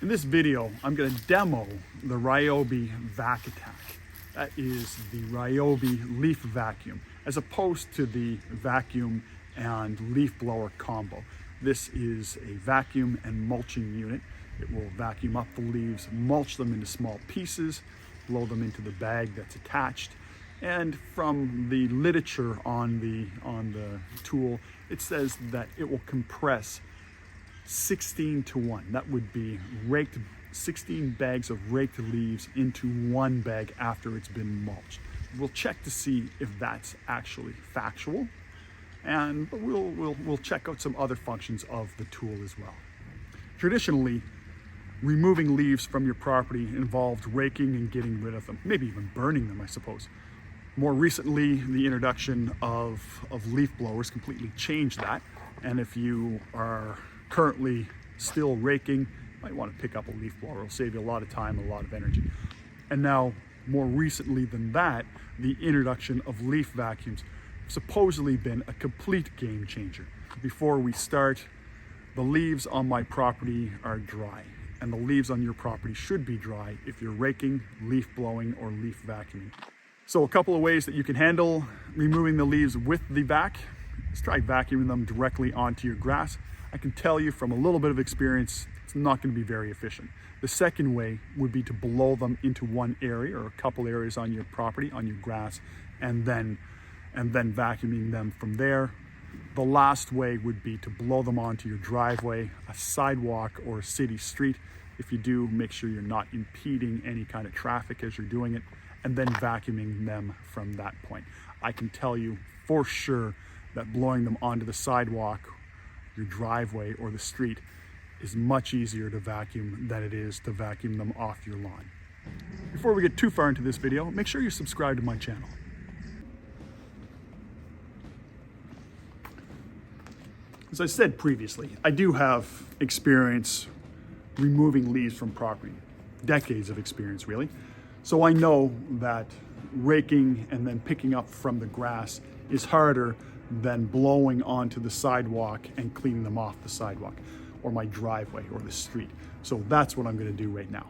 In this video, I'm going to demo the Ryobi Vac Attack. That is the Ryobi leaf vacuum, as opposed to the vacuum and leaf blower combo. This is a vacuum and mulching unit. It will vacuum up the leaves, mulch them into small pieces, blow them into the bag that's attached. And from the literature on the tool, it says that it will compress 16 to 1. That would be 16 bags of raked leaves into one bag after it's been mulched. We'll check to see if that's actually factual, and we'll check out some other functions of the tool as well. Traditionally, removing leaves from your property involved raking and getting rid of them, maybe even burning them, I suppose. More recently, the introduction of leaf blowers completely changed that, and if you are currently still raking, you might want to pick up a leaf blower. It'll save you a lot of time, a lot of energy. And now, more recently than that, the introduction of leaf vacuums have supposedly been a complete game changer. Before we start, the leaves on my property are dry, and the leaves on your property should be dry if you're raking, leaf blowing, or leaf vacuuming. So a couple of ways that you can handle removing the leaves with the vac. Let's try vacuuming them directly onto your grass. I can tell you from a little bit of experience, it's not going to be very efficient. The second way would be to blow them into one area or a couple areas on your property, on your grass, and then vacuuming them from there. The last way would be to blow them onto your driveway, a sidewalk, or a city street. If you do, make sure you're not impeding any kind of traffic as you're doing it, and then vacuuming them from that point. I can tell you for sure that blowing them onto the sidewalk, your driveway, or the street is much easier to vacuum than it is to vacuum them off your lawn. Before we get too far into this video, make sure you subscribe to my channel. As I said previously, I do have experience removing leaves from property. Decades of experience, really. So I know that raking and then picking up from the grass is harder than blowing onto the sidewalk and cleaning them off the sidewalk or my driveway or the street. So that's what I'm going to do right now.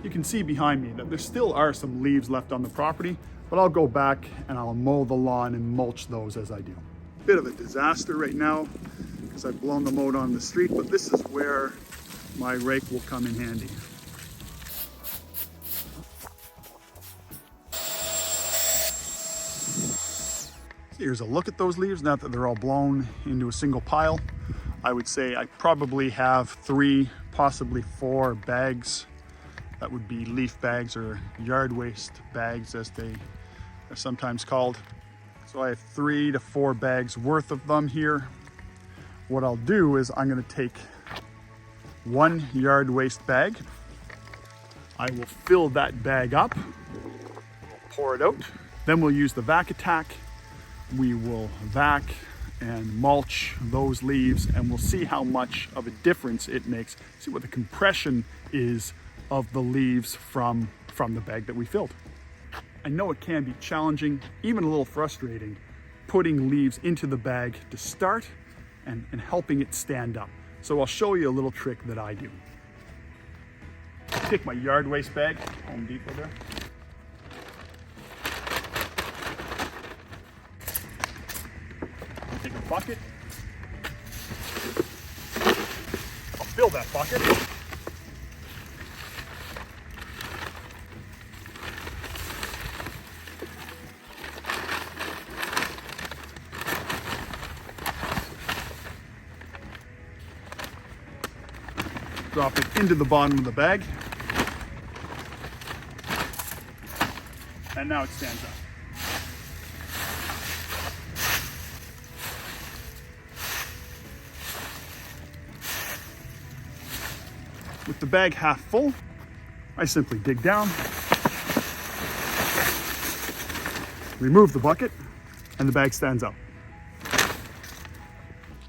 You can see behind me that there still are some leaves left on the property, but I'll go back and I'll mow the lawn and mulch those as I do. Bit of a disaster right now because I've blown them out on the street, but this is where my rake will come in handy. Here's a look at those leaves now that they're all blown into a single pile. I would say I probably have 3, possibly 4 bags. That would be leaf bags or yard waste bags as they are sometimes called. So I have 3 to 4 bags worth of them here. What I'll do is I'm going to take 1 yard waste bag. I will fill that bag up, pour it out. Then we'll use the Vac Attack. We will vac and mulch those leaves, and we'll see how much of a difference it makes. See what the compression is of the leaves from the bag that we filled. I know it can be challenging, even a little frustrating, putting leaves into the bag to start and helping it stand up. So I'll show you a little trick that I do. Take my yard waste bag, Home Depot there. I'll take a bucket. I'll fill that bucket. Drop it into the bottom of the bag. And now it stands up. With the bag half full, I simply dig down, remove the bucket, and the bag stands up.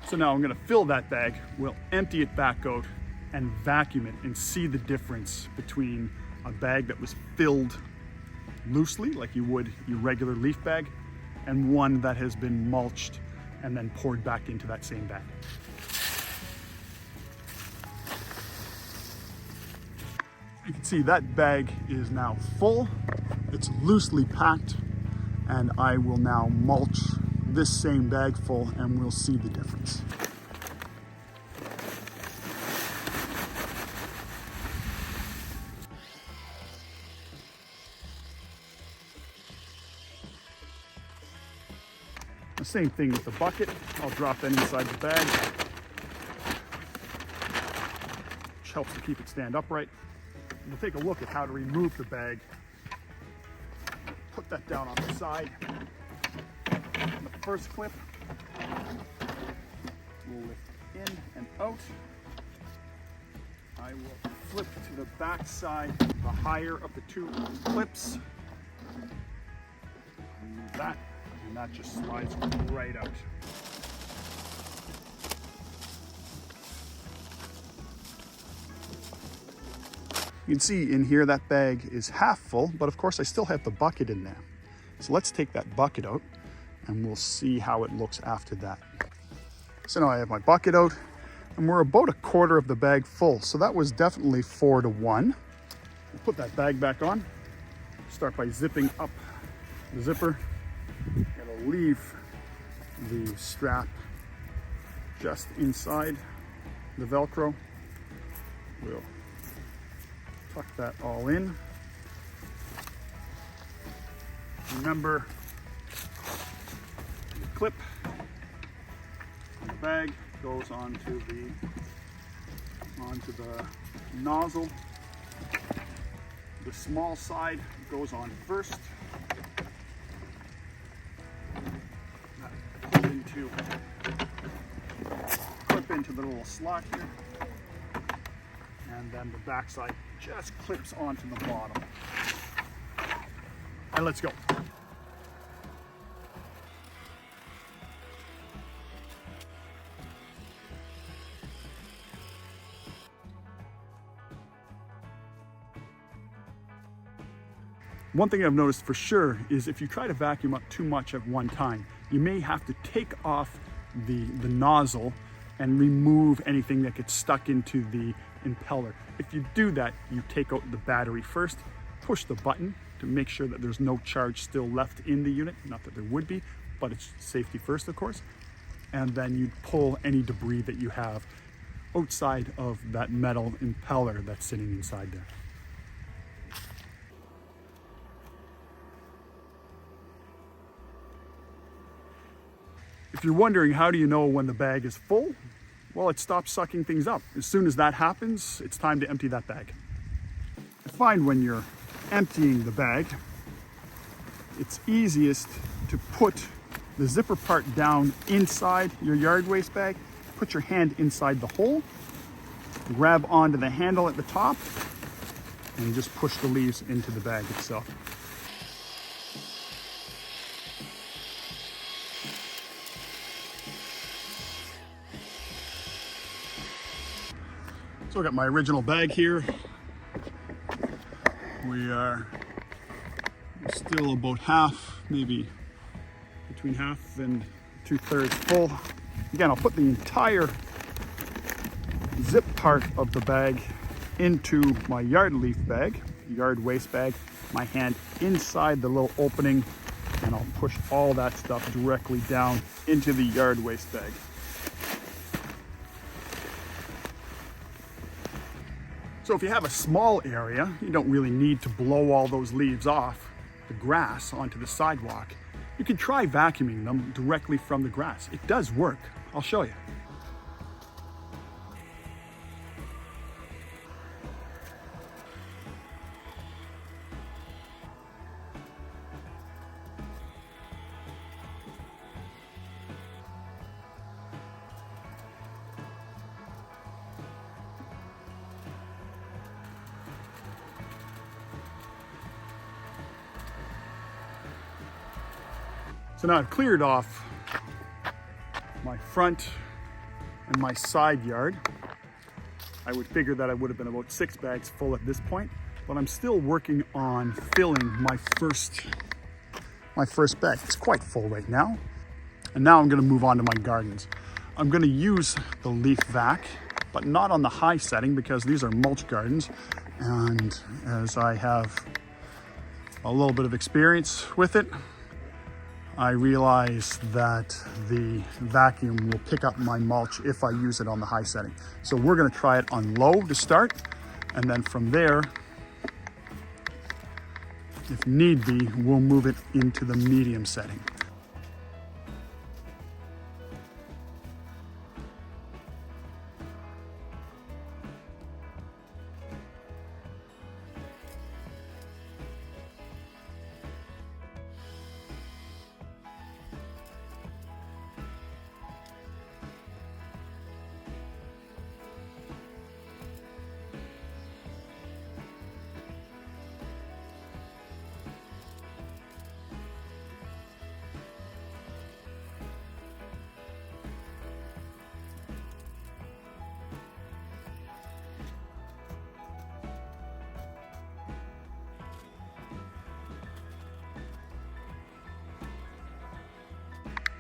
So now I'm gonna fill that bag, we'll empty it back out and vacuum it and see the difference between a bag that was filled loosely, like you would your regular leaf bag, and one that has been mulched and then poured back into that same bag. You can see that bag is now full. It's loosely packed, and I will now mulch this same bag full and we'll see the difference. The same thing with the bucket. I'll drop that inside the bag, which helps to keep it stand upright. We'll take a look at how to remove the bag. Put that down on the side. And the first clip, we'll lift in and out. I will flip to the back side, the higher of the two clips. Remove that, and that just slides right out. You can see in here that bag is half full, but of course I still have the bucket in there. So let's take that bucket out and we'll see how it looks after that. So now I have my bucket out and we're about a quarter of the bag full. So that was definitely 4 to 1. We'll put that bag back on. Start by zipping up the zipper. It'll leave the strap just inside the Velcro. We'll tuck that all in. Remember, the clip on the bag goes onto the nozzle. The small side goes on first. Clip into the little slot here. And then the back side just clips onto the bottom. And let's go. One thing I've noticed for sure is if you try to vacuum up too much at one time, you may have to take off the nozzle and remove anything that gets stuck into the impeller. If you do that, you take out the battery first, push the button to make sure that there's no charge still left in the unit. Not that there would be, but it's safety first, of course. And then you pull any debris that you have outside of that metal impeller that's sitting inside there. If you're wondering how do you know when the bag is full, well, it stops sucking things up. As soon as that happens, it's time to empty that bag. I find when you're emptying the bag, it's easiest to put the zipper part down inside your yard waste bag, put your hand inside the hole, grab onto the handle at the top, and just push the leaves into the bag itself. So I got my original bag here. We are still about half, maybe between half and 2/3 full. Again, I'll put the entire zip part of the bag into my yard leaf bag, yard waste bag, my hand inside the little opening, and I'll push all that stuff directly down into the yard waste bag. So if you have a small area, you don't really need to blow all those leaves off the grass onto the sidewalk. You can try vacuuming them directly from the grass. It does work. I'll show you. So now I've cleared off my front in my side yard. I would figure that I would have been about 6 bags full at this point, but I'm still working on filling my first bag. It's quite full right now. And now I'm gonna move on to my gardens. I'm gonna use the Leaf Vac, but not on the high setting because these are mulch gardens. And as I have a little bit of experience with it, I realize that the vacuum will pick up my mulch if I use it on the high setting. So we're gonna try it on low to start, and then from there, if need be, we'll move it into the medium setting.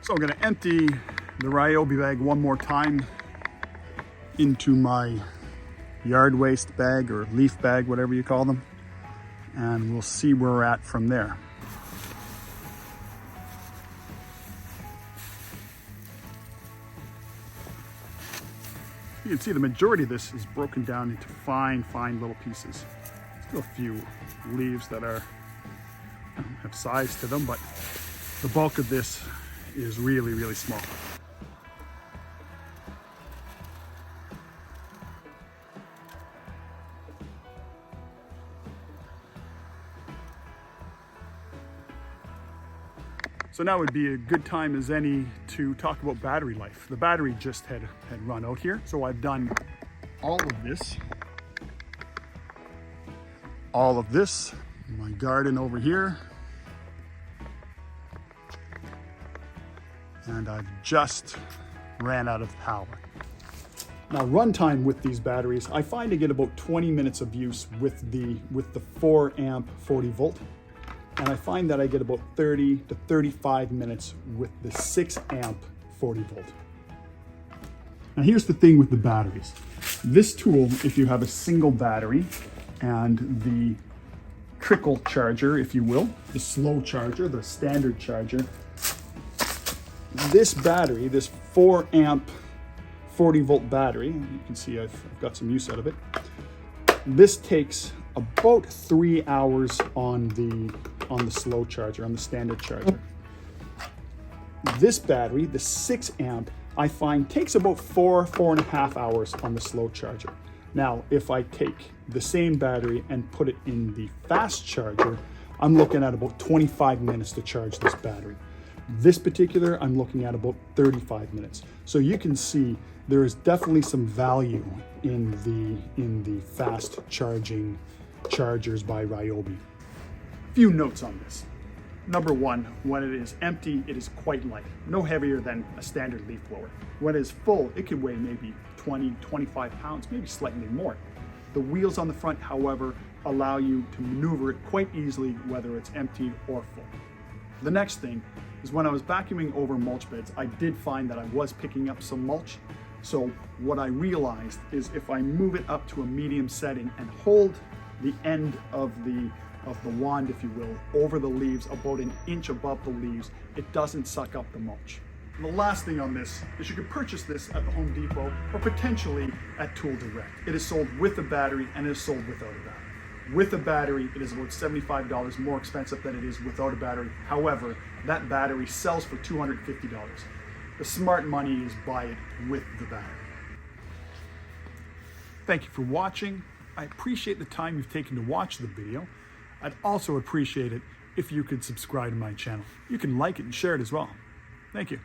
So I'm gonna empty the Ryobi bag one more time into my yard waste bag or leaf bag, whatever you call them, and we'll see where we're at from there. You can see the majority of this is broken down into fine little pieces. Still a few leaves that have size to them, but the bulk of this is really small. So now would be a good time as any to talk about battery life. The battery just had run out here, so I've done all of this, my garden over here, and I've just ran out of power. Now runtime with these batteries, I find to get about 20 minutes of use with the 4 amp 40 volt. And I find that I get about 30 to 35 minutes with the 6 amp 40 volt. Now here's the thing with the batteries. This tool, if you have a single battery and the trickle charger, if you will, the slow charger, the standard charger, this battery, this 4 amp 40 volt battery, you can see I've got some use out of it. This takes about 3 hours on the slow charger, on the standard charger. This battery, the 6 amp, I find takes about 4.5 hours on the slow charger. Now, if I take the same battery and put it in the fast charger, I'm looking at about 25 minutes to charge this battery. This particular, I'm looking at about 35 minutes. So you can see there is definitely some value in the fast charging chargers by Ryobi. Few notes on this. Number one, when it is empty, it is quite light, no heavier than a standard leaf blower. When it is full, it could weigh maybe 20, 25 pounds, maybe slightly more. The wheels on the front, however, allow you to maneuver it quite easily, whether it's empty or full. The next thing is when I was vacuuming over mulch beds, I did find that I was picking up some mulch. So what I realized is if I move it up to a medium setting and hold the end of the wand, if you will, over the leaves, about an inch above the leaves, it doesn't suck up the mulch. And the last thing on this is you can purchase this at the Home Depot or potentially at Tool Direct. It is sold with a battery and it is sold without a battery. With a battery, it is about $75 more expensive than it is without a battery. However, that battery sells for $250. The smart money is buy it with the battery. Thank you for watching. I appreciate the time you've taken to watch the video. I'd also appreciate it if you could subscribe to my channel. You can like it and share it as well. Thank you.